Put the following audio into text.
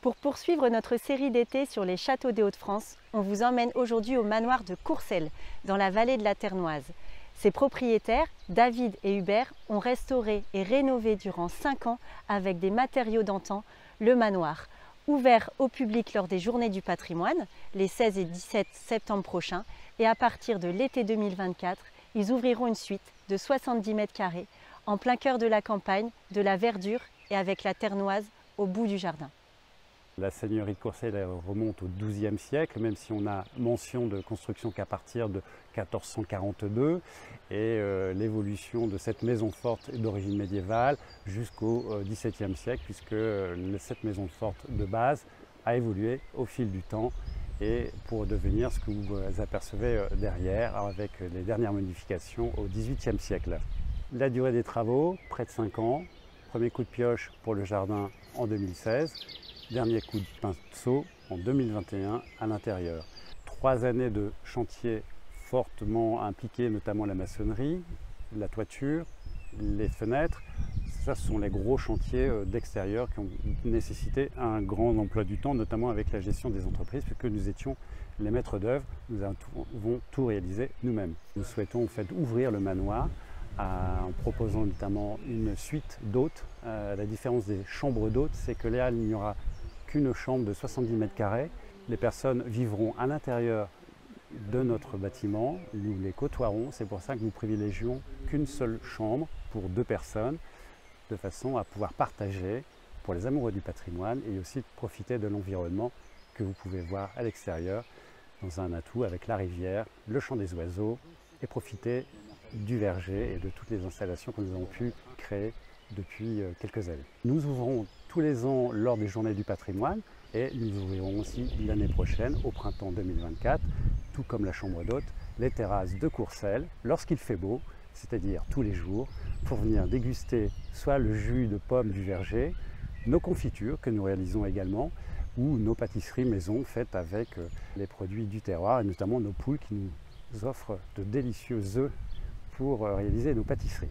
Pour poursuivre notre série d'été sur les châteaux des Hauts-de-France, on vous emmène aujourd'hui au manoir de Courcelles, dans la vallée de la Ternoise. Ses propriétaires, David et Hubert, ont restauré et rénové durant 5 ans, avec des matériaux d'antan, le manoir. Ouvert au public lors des Journées du patrimoine, les 16 et 17 septembre prochains, et à partir de l'été 2024, ils ouvriront une suite de 70 mètres carrés, en plein cœur de la campagne, de la verdure et avec la Ternoise au bout du jardin. La seigneurie de Courcelles remonte au XIIe siècle, même si on a mention de construction qu'à partir de 1442. Et l'évolution de cette maison forte est d'origine médiévale jusqu'au XVIIe siècle, puisque cette maison forte de base a évolué au fil du temps et pour devenir ce que vous apercevez derrière, avec les dernières modifications au XVIIIe siècle. La durée des travaux, près de 5 ans. Premier coup de pioche pour le jardin en 2016. Dernier coup de pinceau en 2021 à l'intérieur. 3 années de chantier fortement impliqués, notamment la maçonnerie, la toiture, les fenêtres. Ça, ce sont les gros chantiers d'extérieur qui ont nécessité un grand emploi du temps, notamment avec la gestion des entreprises, puisque nous étions les maîtres d'œuvre, nous avons tout réalisé nous-mêmes. Nous souhaitons en fait ouvrir le manoir en proposant notamment une suite d'hôtes. La différence des chambres d'hôtes, c'est que là, il n'y aura qu'une chambre de 70 mètres carrés. Les personnes vivront à l'intérieur de notre bâtiment, nous les côtoierons. C'est pour ça que nous privilégions qu'une seule chambre pour 2 personnes, de façon à pouvoir partager pour les amoureux du patrimoine et aussi profiter de l'environnement que vous pouvez voir à l'extérieur, dans un atout avec la rivière, le chant des oiseaux, et profiter du verger et de toutes les installations que nous avons pu créer depuis quelques années. Nous ouvrons tous les ans lors des Journées du patrimoine et nous ouvrirons aussi l'année prochaine, au printemps 2024, tout comme la chambre d'hôte, les terrasses de Courcelles lorsqu'il fait beau, c'est-à-dire tous les jours, pour venir déguster soit le jus de pommes du verger, nos confitures que nous réalisons également, ou nos pâtisseries maison faites avec les produits du terroir et notamment nos poules qui nous offrent de délicieux œufs pour réaliser nos pâtisseries.